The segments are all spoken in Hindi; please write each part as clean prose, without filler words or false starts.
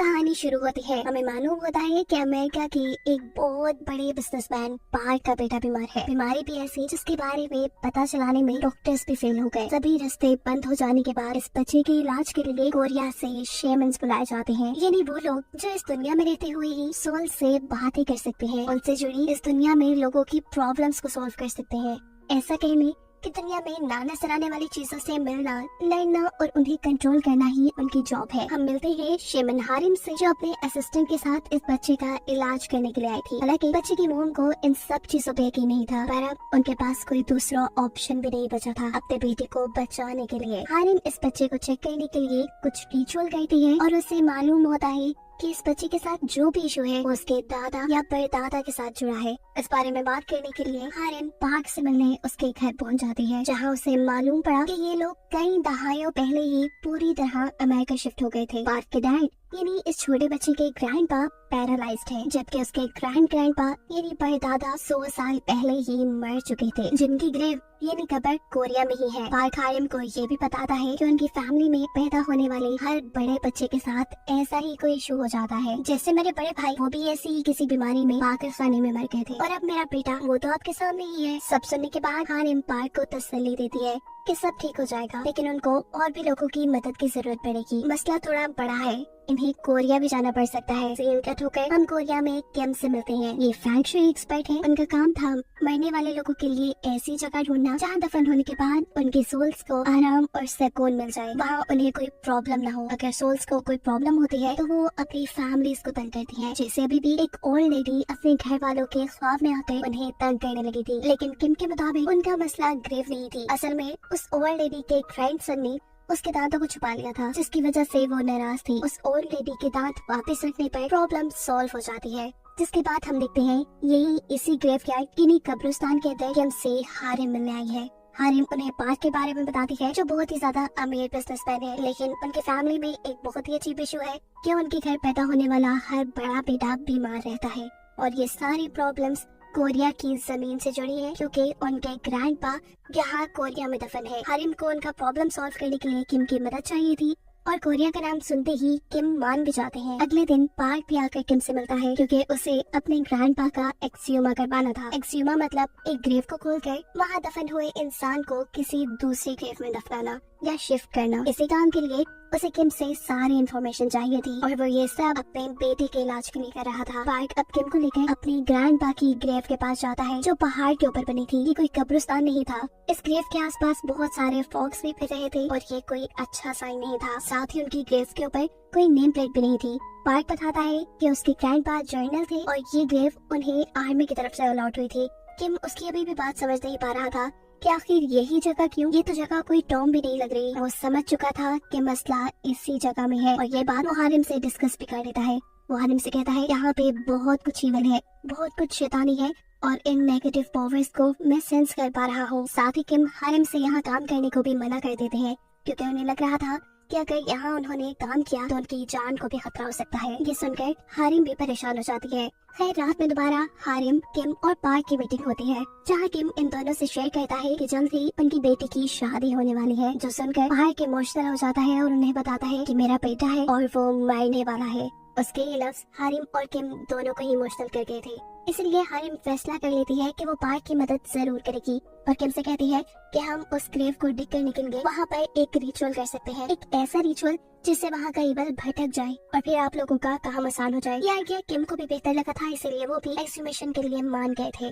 कहानी शुरू होती है। हमें मालूम होता है कि अमेरिका की एक बहुत बड़े बिजनेसमैन पार्क का बेटा बीमार है। बीमारी भी ऐसी जिसके बारे में पता चलाने में डॉक्टर्स भी फेल हो गए। सभी रास्ते बंद हो जाने के बाद इस बच्चे के इलाज के लिए कोरिया से शेमन्स बुलाए जाते हैं। ये नहीं वो लोग जो इस दुनिया में रहते हुए ही सोल से बातें कर सकते हैं, उनसे जुड़ी इस दुनिया में लोगों की प्रॉब्लम्स को सॉल्व कर सकते हैं। ऐसा कहने कि दुनिया में ना नजर आने वाली चीजों से मिलना, लड़ना और उन्हें कंट्रोल करना ही उनकी जॉब है। हम मिलते हैं शेमन हारिम से, जो अपने असिस्टेंट के साथ इस बच्चे का इलाज करने के लिए आई थी। हालांकि बच्चे की मोम को इन सब चीजों पे यकीन नहीं था, पर अब उनके पास कोई दूसरा ऑप्शन भी नहीं बचा था अपने बेटे को बचाने के लिए। हारिम इस बच्चे को चेक करने के लिए कुछ रिचुअल करती है और उसे मालूम होता है कि इस बच्चे के साथ जो भी इशू है वो उसके दादा या परदादा के साथ जुड़ा है। इस बारे में बात करने के लिए हारिम पार्क से मिलने उसके घर पहुंच जाती है, जहां उसे मालूम पड़ा कि ये लोग कई दहाइयों पहले ही पूरी तरह अमेरिका शिफ्ट हो गए थे। पार्क के डैड यानी इस छोटे बच्चे के ग्रैंडपा पैरालाइज्ड है, जबकि उसके ग्रैंडपा यानी परदादा 100 साल पहले ही मर चुके थे, जिनकी ग्रेव यानी कब्र कोरिया में ही है। पार्क हारिम को ये भी बताता है कि उनकी फैमिली में पैदा होने वाले हर बड़े बच्चे के साथ ऐसा ही कोई इशू हो जाता है। जैसे मेरे बड़े भाई, वो भी ऐसी ही किसी बीमारी में पाकिस्तानी में मर गए थे, और अब मेरा बेटा वो तो आपके सामने ही है। सब सुनने के बाद हारिम पार्क को तसल्ली देती है कि सब ठीक हो जाएगा, लेकिन उनको और भी लोगों की मदद की जरूरत पड़ेगी। मसला थोड़ा बड़ा है, इन्हें कोरिया भी जाना पड़ सकता है। सील कट होकर हम कोरिया में किम से मिलते हैं। ये फेंग शुई एक्सपर्ट हैं। उनका काम था मरने वाले लोगों के लिए ऐसी जगह ढूंढना जहाँ दफन होने के बाद उनके सोल्स को आराम और सुकून मिल जाए, वहाँ उन्हें कोई प्रॉब्लम ना हो। अगर सोल्स को कोई प्रॉब्लम होती है तो वो अपनी फैमिलीज को तंग करती है। जैसे अभी भी एक ओल्ड लेडी अपने घर वालों के ख्वाब में आकर उन्हें तंग करने लगी थी, लेकिन किम के मुताबिक उनका मसला ग्रेव नहीं थी। असल में उस ओल्ड लेडी के ग्रैंडसन ने उसके दांतों को छुपा लिया था, जिसकी वजह से वो नाराज थी। उस ओल्ड लेडी के दांत वापस रखने पर प्रॉब्लम सॉल्व हो जाती है। जिसके बाद हम देखते हैं यही इसी ग्रेवयार्ड इन्हीं कब्रिस्तान के अंदर किम से हारिम मिलने आई है। हारिम उन्हें पार्क के बारे में बताती है, जो बहुत ही ज्यादा अमीर बिजनेसमैन है, लेकिन उनके फैमिली में एक बहुत ही अजीब इशू है कि उनके घर पैदा होने वाला हर बड़ा बेटा बीमार रहता है, और ये सारी प्रॉब्लम्स कोरिया की जमीन से जुड़ी है, क्योंकि उनके ग्रैंडपा यहाँ कोरिया में दफन है। हारिम को उनका प्रॉब्लम सॉल्व करने के लिए किम की मदद चाहिए थी, और कोरिया का नाम सुनते ही किम मान भी जाते हैं। अगले दिन पार्क भी आकर किम से मिलता है, क्योंकि उसे अपने ग्रैंडपा का एक्सियोमा करवाना था। एक्सियोमा मतलब एक ग्रेव को खोलकर वहाँ दफन हुए इंसान को किसी दूसरी ग्रेव में दफनाना या शिफ्ट करना। इसी काम के लिए उसे किम से सारी इन्फॉर्मेशन चाहिए थी, और वो ये सब अपने बेटे के इलाज के लिए कर रहा था। पार्क अब किम को लेकर अपनी ग्रैंडपा की ग्रेव के पास जाता है, जो पहाड़ के ऊपर बनी थी। ये कोई कब्रिस्तान नहीं था। इस ग्रेव के आसपास बहुत सारे फॉक्स भी फिर रहे थे, और ये कोई अच्छा साइन नहीं था। साथ ही उनकी ग्रेव के ऊपर कोई नेम प्लेट भी नहीं थी। पार्क बताता है कि उसके ग्रैंडपा जर्नल थे, और ये ग्रेव उन्हें आर्मी की तरफ से अलॉट हुई थी। किम उसकी अभी भी बात समझ नहीं पा रहा था कि आखिर यही जगह क्यों। ये तो जगह कोई टॉम भी नहीं लग रही। वो समझ चुका था कि मसला इसी जगह में है, और ये बात वो हारिम से डिस्कस भी कर लेता है। वो हारिम से कहता है, यहाँ पे बहुत कुछ ईवल है, बहुत कुछ शैतानी है, और इन नेगेटिव पावर्स को मैं सेंस कर पा रहा हूँ। साथ ही किम हारिम से यहाँ काम करने को भी मना कर देते हैं, क्योंकि उन्हें लग रहा था कि अगर यहाँ उन्होंने काम किया तो उनकी जान को भी खतरा हो सकता है। ये सुनकर हारिम भी परेशान हो जाती है। खैर, रात में दोबारा हारिम, किम और पार्क की मीटिंग होती है, जहाँ किम इन दोनों से शेयर करता है कि जल्द ही उनकी बेटी की शादी होने वाली है, जो सुनकर पार्क इमोशनल हो जाता है और उन्हें बताता है कि मेरा बेटा है और वो मरने वाला है। उसके ये लफ्ज हारिम और किम दोनों को ही इमोशनल कर गए थे, इसलिए हारिम फैसला कर लेती है कि वो पार्क की मदद जरूर करेगी, और किम से कहती है कि हम उस ग्रेव को डिग करने के लिए वहाँ पर एक रिचुअल कर सकते हैं, एक ऐसा रिचुअल जिससे वहाँ का ईवल भटक जाए और फिर आप लोगों का काम आसान हो जाए। ये आइडिया किम को भी बेहतर लगा था, इसलिए वो भी एक्सहिबिशन के लिए मान गए थे।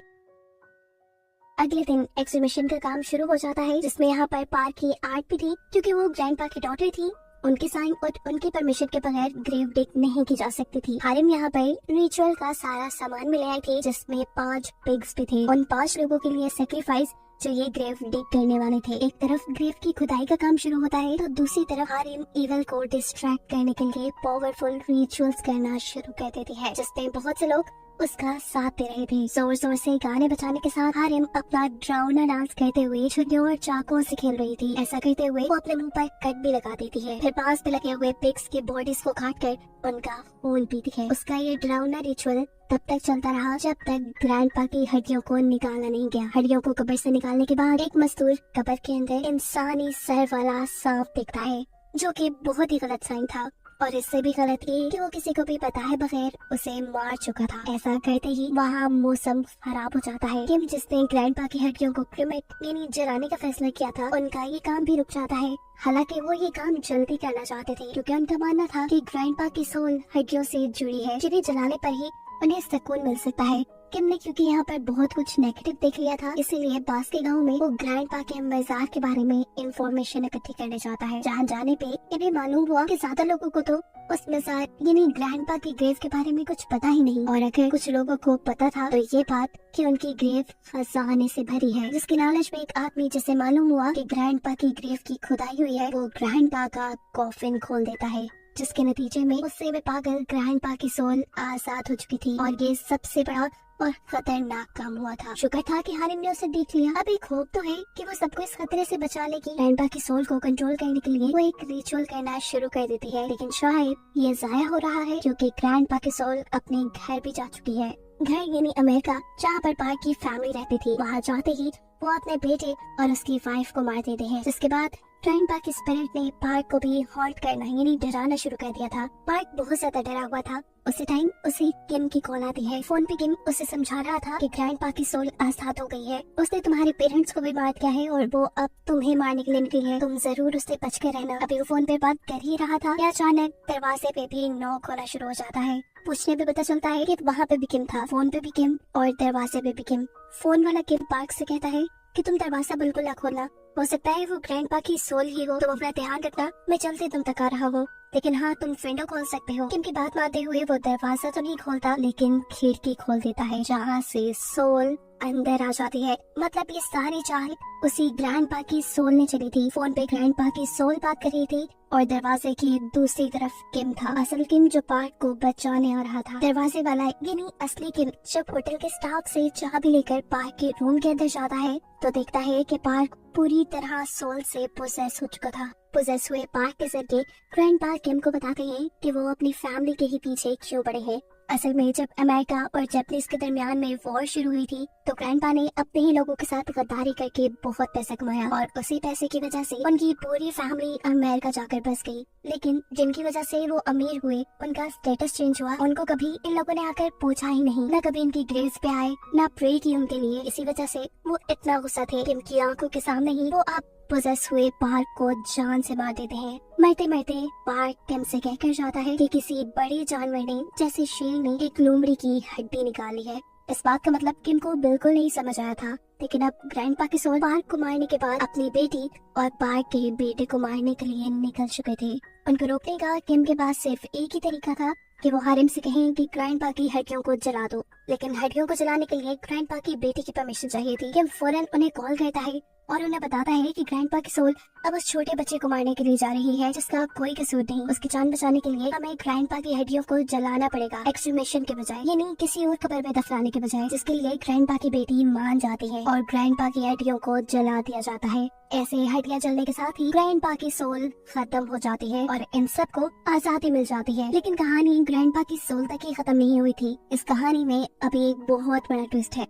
अगले दिन एक्सहिबिशन का काम शुरू हो जाता है, जिसमें यहाँ पर पार्क की आर्ट भी थी, क्योंकि वो ग्रैंडपा की डॉटर थी। उनके साइन और उनकी परमिशन के बगैर ग्रेव डिग नहीं की जा सकती थी। हारिम यहाँ पर रिचुअल का सारा सामान मिले आए थे, जिसमें 5 पिग्स भी थे। उन 5 लोगों के लिए सेक्रीफाइस जो ये ग्रेव डिग करने वाले थे। एक तरफ ग्रेव की खुदाई का काम शुरू होता है, तो दूसरी तरफ हारिम ईवल को डिस्ट्रैक्ट करने के लिए पावरफुल रिचुअल्स करना शुरू कर देती है, जिसमें बहुत से लोग उसका साथ दे रहे थे। जोर जोर से गाने बजाने के साथ हारिम अपना ड्राउना डांस करते हुए छुरियों और चाकुओं से खेल रही थी। ऐसा करते हुए वो अपने मुंह पर कट भी लगा देती है, फिर पास में लगे हुए पिग्स की बॉडीज को काट कर उनका खून पीती है। उसका ये ड्राउना रिचुअल तब तक चलता रहा जब तक ग्रैंडपा की हड्डियों को निकाला नहीं गया। हड्डियों को कब्र से निकालने के बाद एक मजदूर कब्र के अंदर इंसानी सर वाला सांप दिखता है, जो कि बहुत ही गलत साइन था। और इससे भी गलत ये कि वो किसी को भी बताए बगैर उसे मार चुका था। ऐसा करते ही वहाँ मौसम खराब हो जाता है। किम जिसने ग्रैंडपा की हड्डियों को क्रीमेट यानी जलाने का फैसला किया था, उनका ये काम भी रुक जाता है। हालांकि वो ये काम जल्दी करना चाहते थे क्योंकि उनका मानना था कि ग्रैंडपा की सोल हड्डियों से जुड़ी है, जिन्हें जलाने पर ही उन्हें सुकून मिल सकता है। किम ने क्योंकि यहाँ पर बहुत कुछ नेगेटिव देख लिया था, इसीलिए पास के गांव में वो ग्रैंडपा के मजार के बारे में इंफॉर्मेशन इकट्ठी करने जाता है। जहाँ जाने पे इन्हें मालूम हुआ कि ज्यादा लोगों को तो उस मजार यानी ग्रैंडपा की ग्रेव के बारे में कुछ पता ही नहीं, और अगर कुछ लोगों को पता था तो ये बात कि उनकी ग्रेव खजाने से भरी है। जिसके लालच में एक आदमी जिसे मालूम हुआ कि ग्रैंडपा की ग्रेव की खुदाई हुई है, वो ग्रैंडपा का कॉफिन खोल देता है, जिसके नतीजे में उससे वे पागल ग्रैंडपा की सोल आजाद हो चुकी थी। और ये सबसे बड़ा और खतरनाक काम हुआ था। शुक्र था कि हारिम ने उसे देख लिया। अब एक होप तो है कि वो सबको इस खतरे से बचा लेगी। ग्रैंडपा की सोल को कंट्रोल करने के लिए वो एक रिचुअल करना शुरू कर देती है, लेकिन शायद ये जाया हो रहा है क्योंकि ग्रैंडपा की सोल अपने घर भी जा चुकी है। घर यानी अमेरिका, जहाँ पर पार्क की फैमिली रहती थी। वहाँ जाते ही वो अपने बेटे और उसकी वाइफ को मार देते हैं, जिसके बाद ग्रैंडपा की स्पिरिट ने पार्क को भी हॉल्ट करना यानी डराना शुरू कर दिया था। पार्क बहुत ज्यादा डरा हुआ था। उसी टाइम उसे किम की कॉल आती है। फोन पे किम उसे समझा रहा था कि ग्रैंडपा की सोल आजाद हो गई है, उसने तुम्हारे पेरेंट्स को भी मार दिया है और वो अब तुम्हें मारने के लिए निकली है, तुम जरूर उससे बच कर रहना। अभी वो फोन पे बात कर ही रहा था कि अचानक दरवाजे पे भी नॉक होना शुरू हो जाता है। पूछने पे पता चलता है कि वहाँ पे भी किम था, फोन पे भी किम और दरवाजे पे भी किम। फोन वाला किम पार्क से कहता है कि तुम दरवाजा बिल्कुल न खोलना, हो सकता है वो ग्रैंडपा की सोल ही हो, तुम अपना ध्यान रखना, मैं जल्दी तुम तक आ रहा हूँ, लेकिन हाँ तुम विंडो खोल सकते हो। किम की बात मानते हुए वो दरवाजा तो नहीं खोलता, लेकिन खिड़की खोल देता है, जहाँ से सोल अंदर आ जाती है। मतलब ये सारी चाल उसी ग्रैंडपा की सोल ने चली थी। फोन पे ग्रैंडपा की सोल बात कर रही थी और दरवाजे की दूसरी तरफ किम था, असल किम जो पार्क को बचाने आ रहा था। दरवाजे वाला यानी असली किम जब होटल के स्टाफ से चाबी लेकर पार्क के रूम के अंदर जाता है तो देखता है कि पार्क पूरी तरह सोल से पोसेस हो चुका था। पोसेस हुए पार्क के जरिए ग्रैंडपा किम को बताते हैं कि वो अपनी फैमिली के ही पीछे क्यों पड़े हैं। असल में जब अमेरिका और जापानीज के दरमियान में वॉर शुरू हुई थी तो ग्रैंडपा ने अपने ही लोगों के साथ गद्दारी करके बहुत पैसा कमाया और उसी पैसे की वजह से उनकी पूरी फैमिली अमेरिका जाकर बस गई। लेकिन जिनकी वजह से वो अमीर हुए उनका स्टेटस चेंज हुआ, उनको कभी इन लोगों ने आकर पूछा ही नहीं, न कभी इनकी ग्रेव्स पे आए, न प्रे की उनके लिए। इसी वजह से वो इतना गुस्सा थे कि उनकी आंखों के सामने ही वो आप पोजेस हुए पार्क को जान से मार देते हैं। मरते मरते पार्क किम से कहकर जाता है कि किसी बड़े जानवर ने जैसे शेर ने एक लोमड़ी की हड्डी निकाली है। इस बात का मतलब किम को बिल्कुल नहीं समझ आया था, लेकिन अब ग्रैंडपा के सोल पार्क को मारने के बाद अपनी बेटी और पार्क के बेटे को मारने के लिए निकल चुके थे। उनको रोकने का किम के पास सिर्फ एक ही तरीका था कि वो हारिम से कहें कि ग्रैंडपा की हड्डियों को जला दो, लेकिन हड्डियों को जलाने के लिए ग्रैंडपा की बेटी की परमिशन चाहिए थी। किम फौरन उन्हें कॉल करता है और उन्हें बताता है कि ग्रैंडपा की सोल अब उस छोटे बच्चे को मारने के लिए जा रही है जिसका कोई कसूर नहीं। उसकी जान बचाने के लिए हमें ग्रैंडपा की हड्डियों को जलाना पड़ेगा, एक्सट्रीमेशन के बजाय, यानी किसी और कब्र में दफनाने के बजाय, जिसके लिए ग्रैंडपा की बेटी मान जाती है और ग्रैंडपा की हड्डियों को जला दिया जाता है। ऐसे हड्डियां जलने के साथ ही ग्रैंडपा की सोल खत्म हो जाती है और इन सब को आजादी मिल जाती है। लेकिन कहानी ग्रैंडपा की सोल तक ही खत्म नहीं हुई थी। इस कहानी में अभी एक बहुत बड़ा ट्विस्ट है।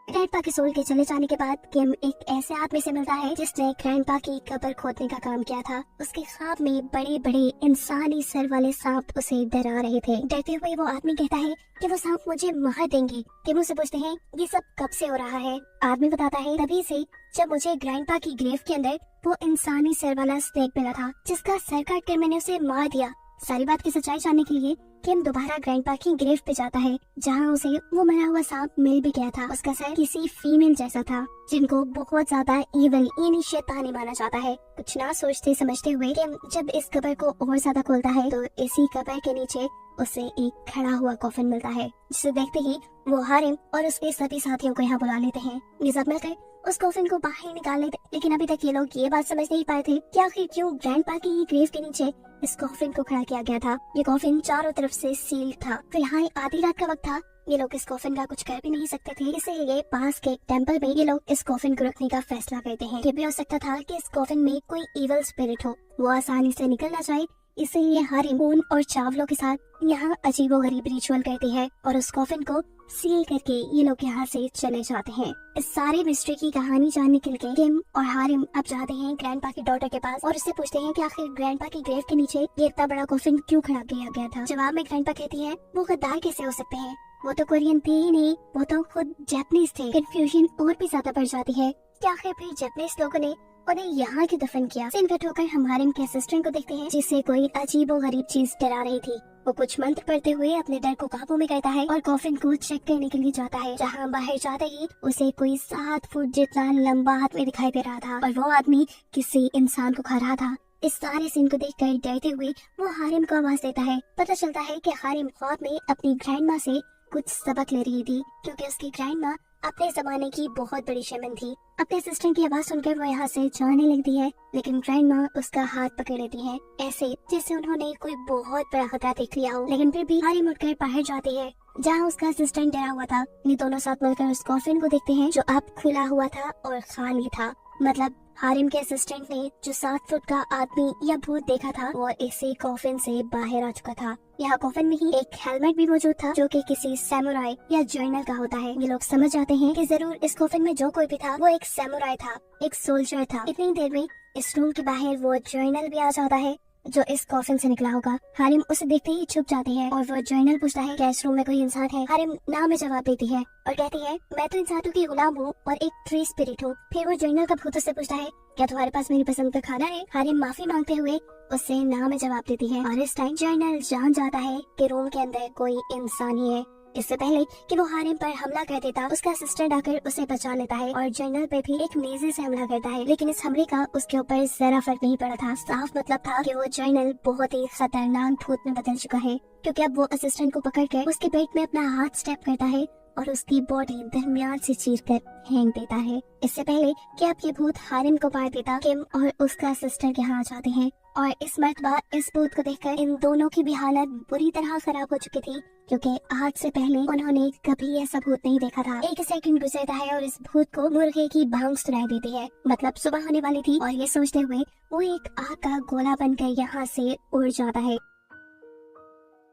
ग्रैंडपा के सोल के चले जाने के बाद किम एक ऐसे आदमी से मिलता है जिसने ग्रैंडपा की कब्र खोदने का काम किया था। उसके ख्वाब में बड़े बड़े इंसानी सर वाले सांप उसे डरा रहे थे। डरते हुए वो आदमी कहता है कि वो सांप मुझे मार देंगे। किम उससे पूछते हैं ये सब कब से हो रहा है। आदमी बताता है तभी से जब मुझे ग्रैंडपा की ग्रेव के अंदर वो इंसानी सर वाला स्नेक मिला था जिसका सर काट कर मैंने उसे मार दिया। सारी बात की सच्चाई जानने के लिए किम दोबारा ग्रैंडपा की ग्रेव पे जाता है जहाँ उसे वो मरा हुआ सांप मिल भी गया था। उसका सर किसी फीमेल जैसा था जिनको बहुत ज्यादा इविल यानी शैतानी माना जाता है। कुछ ना सोचते समझते हुए किम जब इस कब्र को और ज्यादा खोलता है तो इसी कब्र के नीचे उसे एक खड़ा हुआ कॉफिन मिलता है, जिसे देखते ही वो हारिम और उसके सभी साथियों को यहाँ बुला लेते हैं। ये सब मिलकर उस कॉफिन को बाहर निकाल लेते, लेकिन अभी तक ये लोग ये बात समझ नहीं पाए थे कि आखिर क्यों ग्रैंडपा की ग्रेव के नीचे इस कॉफिन को खड़ा किया गया था। ये कॉफिन चारों तरफ से सील्ड था। फिलहाल आधी रात का वक्त था, ये लोग इस कॉफिन का कुछ कर भी नहीं सकते थे, इसलिए पास के टेंपल में ये लोग इस कॉफिन को रखने का फैसला करते हैं। ये भी हो सकता था कि इस कॉफिन में कोई इविल स्पिरिट हो, वो आसानी से निकल ना जाए, इसलिए हारिम खून और चावलों के साथ यहाँ अजीबोगरीब रिचुअल करती है और उस कॉफिन को सील करके ये लोग यहाँ से चले जाते हैं। इस सारे मिस्ट्री की कहानी जानने के लिए किम और हारिम अब जाते हैं ग्रैंडपा की डॉटर के पास और उससे पूछते हैं कि आखिर ग्रैंडपा की ग्रेव के नीचे ये इतना बड़ा कॉफिन क्यों खड़ा किया गया था। जवाब में ग्रैंडपा कहती है वो गद्दार कैसे हो सकते हैं, वो तो कोरियन थे ही नहीं, वो तो खुद जापानीज थे। कंफ्यूजन और भी ज्यादा बढ़ जाती है कि आखिर फिर जापानीज लोगों ने उन्हें यहाँ क्यों दफन किया। सीन कट होकर हम हारिम के असिस्टेंट को देखते हैं जिससे कोई अजीब और गरीब चीज डरा रही थी। वो कुछ मंत्र पढ़ते हुए अपने डर को काबू में करता है और कॉफिन को चेक करने के लिए जाता है, जहाँ बाहर जाते ही उसे कोई 7 फुट जितना लंबा आदमी दिखाई दे रहा था और वो आदमी किसी इंसान को खा रहा था। इस सारे सीन को देखकर डरते हुए वो हारिम को आवाज देता है। पता चलता है कि हारिम ख्वाब में अपनी ग्रैंडमा से कुछ सबक ले रही थी क्योंकि उसकी ग्रैंडमा अपने जमाने की बहुत बड़ी शेमन थी। अपने सिस्टर की आवाज सुनकर वो यहाँ से जाने लगती है, लेकिन ग्रैंडमा उसका हाथ पकड़ लेती है ऐसे जैसे उन्होंने कोई बहुत बड़ा खतरा देख लिया हो। लेकिन फिर भी हारिम उठकर बाहर जाती है जहाँ उसका असिस्टेंट डरा हुआ था। ये दोनों साथ मिलकर उस कॉफिन को देखते हैं जो अब खुला हुआ था और खाली था। मतलब हारिम के असिस्टेंट ने जो 7 फुट का आदमी या भूत देखा था वो इसी कॉफिन से बाहर आ चुका था। यहाँ कॉफिन में ही एक हेलमेट भी मौजूद था जो कि किसी सैमुराई या जर्नल का होता है। ये लोग समझ जाते हैं कि जरूर इस कॉफिन में जो कोई भी था वो एक सैमुराई था, एक सोल्जर था। इतनी देर में इस रूम के बाहर वो जर्नल भी आ जाता है जो इस कॉफिन से निकला होगा। हारिम उसे देखते ही छुप जाते हैं और वो जर्नल पूछता है क्या इस रूम में कोई इंसान है। हारिम ना में जवाब देती है और कहती है मैं तो इंसानों की गुलाम हूँ और एक ट्री स्पिरिट हूँ। फिर वो जर्नल का भूत से पूछता है क्या तुम्हारे पास मेरी पसंद का खाना है। हारिम माफी मांगते हुए उससे ना में जवाब देती है और इस टाइम जर्नल जान जाता है कि रूम के अंदर कोई इंसान ही है। इससे पहले कि वो हारिम पर हमला कर देता, उसका असिस्टेंट आकर उसे बचा लेता है और जर्नल पे भी एक नेज़े से हमला करता है। लेकिन इस हमले का उसके ऊपर जरा फर्क नहीं पड़ा था। साफ मतलब था कि वो जर्नल बहुत ही खतरनाक भूत में बदल चुका है, क्योंकि अब वो असिस्टेंट को पकड़कर उसके पेट में अपना हाथ स्टेप करता है और उसकी बॉडी दरमियान से चीरकर फेंक देता है। इससे पहले कि अब ये भूत हारिम को मार देता, किम और उसका असिस्टेंट यहाँ आ जाते हैं और इस मर्तबा इस भूत को देखकर इन दोनों की भी हालत बुरी तरह खराब हो चुकी थी, क्योंकि आज से पहले उन्होंने कभी ऐसा भूत नहीं देखा था। एक सेकंड गुजरता है और इस भूत को मुर्गे की भांग सुनाई देती है। मतलब सुबह होने वाली थी और ये सोचते हुए वो एक आग का गोला बनकर यहाँ से उड़ जाता है।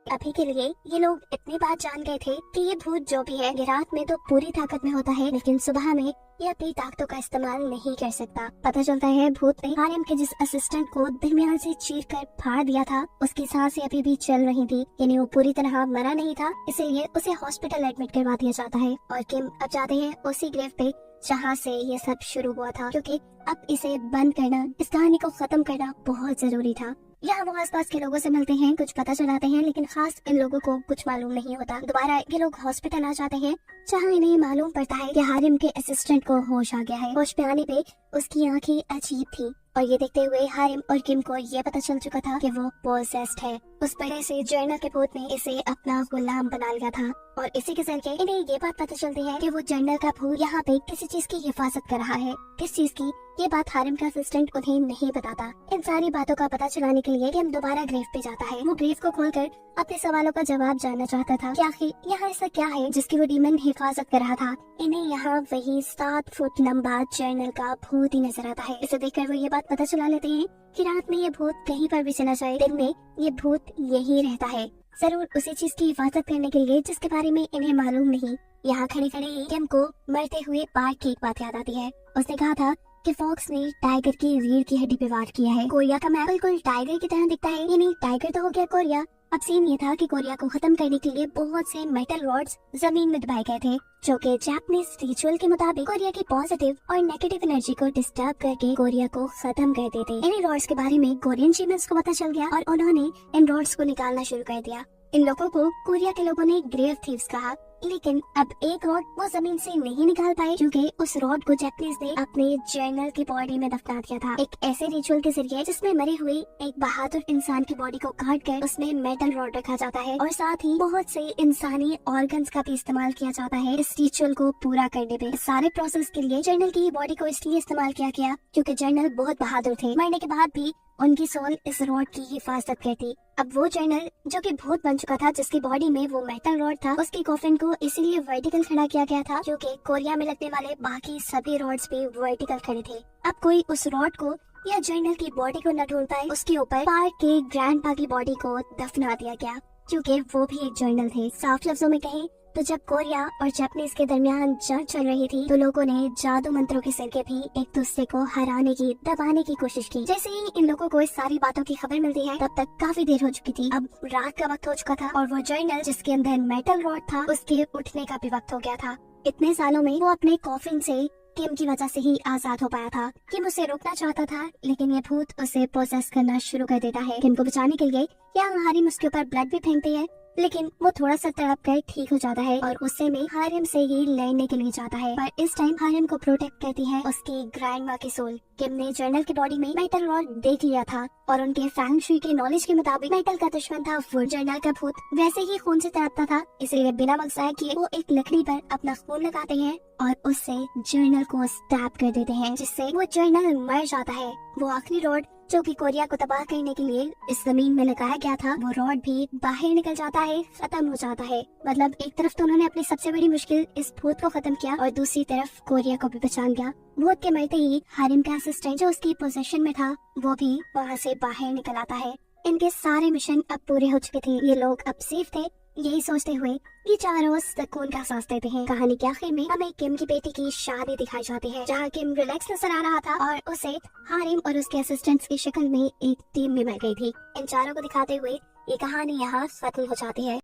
अभी के लिए ये लोग इतनी बात जान गए थे कि ये भूत जो भी है ये रात में तो पूरी ताकत में होता है, लेकिन सुबह में ये अपनी ताकतों का इस्तेमाल नहीं कर सकता। पता चलता है भूत ने हारिम के जिस असिस्टेंट को दरमियान से चीरकर फाड़ दिया था उसकी सांसें अभी भी चल रही थी, यानी वो पूरी तरह मरा नहीं था, इसीलिए उसे हॉस्पिटल एडमिट करवा दिया जाता है। और किम अब जाते हैं उसी ग्रेव पे जहाँ से ये सब शुरू हुआ था, क्योंकि अब इसे बंद करना, इस कहानी को खत्म करना बहुत जरूरी था। यहाँ वो आसपास के लोगों से मिलते हैं, कुछ पता चलाते हैं, लेकिन खास इन लोगों को कुछ मालूम नहीं होता। दोबारा ये लोग हॉस्पिटल आ जाते हैं जहाँ इन्हें मालूम पड़ता है कि हारिम के असिस्टेंट को होश आ गया है। होश में आने पे उसकी आंखें अजीब थी और ये देखते हुए हारिम और किम को ये पता चल चुका था कि वो पोसेस्ड है। उस बड़े से जर्नल के भूत ने इसे अपना गुलाम बना लिया था और इसी के जरिए इन्हें ये बात पता चलती है कि वो जर्नल का भूत यहाँ पे किसी चीज की हिफाजत कर रहा है। किस चीज की, ये बात हारिम का असिस्टेंट उन्हें नहीं बताता। इन सारी बातों का पता चलाने के लिए किम दोबारा ग्रेव पे जाता है। वो ग्रेव को खोलकर अपने सवालों का जवाब जानना चाहता था कि आखिर यहाँ ऐसा क्या है जिसकी वो डीमन हिफाजत कर रहा था। इन्हें यहाँ वही 7 फुट लंबा जर्नल का भूत ही नजर आता है। इसे देखकर वो ये बात पता चला लेते हैं कि रात में ये भूत कहीं पर भी चला जाए, दिन में ये भूत यही रहता है, जरूर उसी चीज की हिफाजत करने के लिए जिसके बारे में इन्हें मालूम नहीं। यहाँ खड़े खड़े ही किम को मरते हुए पार्क की एक बात याद आती है। उसने कहा था कि फॉक्स ने टाइगर की रीढ़ की हड्डी पे वार किया है। कोरिया का मैप बिल्कुल टाइगर की तरह दिखता है, यानी टाइगर तो हो गया कोरिया। अब सीन ये था कि कोरिया को खत्म करने के लिए बहुत से मेटल रॉड्स जमीन में दबाए गए थे, जो कि जापानीज रिचुअल के मुताबिक कोरिया की पॉजिटिव और नेगेटिव एनर्जी को डिस्टर्ब करके कोरिया को खत्म कर देते। इन रॉड्स के बारे में कोरियन शेमन्स को पता चल गया और उन्होंने इन रॉड्स को निकालना शुरू कर दिया। इन लोगों को कोरिया के लोगों ने ग्रेव थीव्स कहा, लेकिन अब एक रॉड वो जमीन से नहीं निकाल पाए क्योंकि उस रॉड को जैपनीज ने अपने जर्नल की बॉडी में दफना दिया था, एक ऐसे रिचुअल के जरिए जिसमें मरे हुए एक बहादुर इंसान की बॉडी को काट कर उसमें मेटल रॉड रखा जाता है और साथ ही बहुत से इंसानी ऑर्गन्स का भी इस्तेमाल किया जाता है इस रिचुअल को पूरा करने में। इस सारे प्रोसेस के लिए जर्नल की बॉडी को इसलिए इस्तेमाल किया गया क्योंकि जर्नल बहुत बहादुर थे, मरने के बाद भी उनकी सोल इस रॉड की हिफाजत करती। अब वो जर्नल जो कि भूत बन चुका था, जिसकी बॉडी में वो मेटल रॉड था, उसकी कॉफिन को इसीलिए वर्टिकल खड़ा किया गया था क्योंकि कोरिया में लगने वाले बाकी सभी रॉड्स भी वर्टिकल खड़े थे। अब कोई उस रॉड को या जर्नल की बॉडी को न ढूंढ पाए, उसके ऊपर पार्क के ग्रैंडपा की बॉडी को दफना दिया गया, क्योंकि वो भी एक जर्नल थे। साफ लफ्जों में कहें तो जब कोरिया और जापानीज के दरमियान जंग चल रही थी तो लोगों ने जादू मंत्रों के जरिए भी एक दूसरे को हराने की, दबाने की कोशिश की। जैसे ही इन लोगों को इस सारी बातों की खबर मिलती है तब तक काफी देर हो चुकी थी। अब रात का वक्त हो चुका था और वो जर्नल जिसके अंदर मेटल रॉड था उसके उठने का भी वक्त हो गया था। इतने सालों में वो अपने कॉफिन से किम की वजह से ही आजाद हो पाया था। किम उसे रोकना चाहता था लेकिन ये भूत उसे पोसेस करना शुरू कर देता है। किम को बचाने के लिए यहाँ हारिम उसके ऊपर ब्लड भी फेंकती है लेकिन वो थोड़ा सा तड़प कर ठीक हो जाता है और उससे में हारिम से ही लड़ने के लिए जाता है। पर इस टाइम हारिम को प्रोटेक्ट करती है उसकी ग्रैंड माँ की सोल। किम ने जर्नल की बॉडी में मेटल रॉड देख लिया था और उनके फैंग शुई के नॉलेज के मुताबिक मेटल का दुश्मन था वो जर्नल का भूत। वैसे ही खून से तड़पता था इसलिए बिना मकसद किए वो एक लकड़ी पर अपना खून लगाते हैं और उससे जर्नल को स्टैब कर देते हैं जिससे वो जर्नल मर जाता है। वो आखिरी रॉड जो कि कोरिया को तबाह करने के लिए इस जमीन में लगाया गया था वो रॉड भी बाहर निकल जाता है, खत्म हो जाता है। मतलब एक तरफ तो उन्होंने अपनी सबसे बड़ी मुश्किल इस भूत को खत्म किया और दूसरी तरफ कोरिया को भी बचान गया। भूत के मरते ही हारिम का असिस्टेंट जो उसकी पोजीशन में था वो भी वहाँ से बाहर निकल आता है। इनके सारे मिशन अब पूरे हो चुके थे। ये लोग अब सेफ थे। यही सोचते हुए ये चारों सुकून का सांस लेते हैं। कहानी के आखिर में हमें किम की बेटी की शादी दिखाई जाती है जहाँ किम रिलैक्स नजर आ रहा था और उसे हारिम और उसके असिस्टेंट्स की शक्ल में एक टीम में मिल गई थी। इन चारों को दिखाते हुए ये कहानी यहाँ खत्म हो जाती है।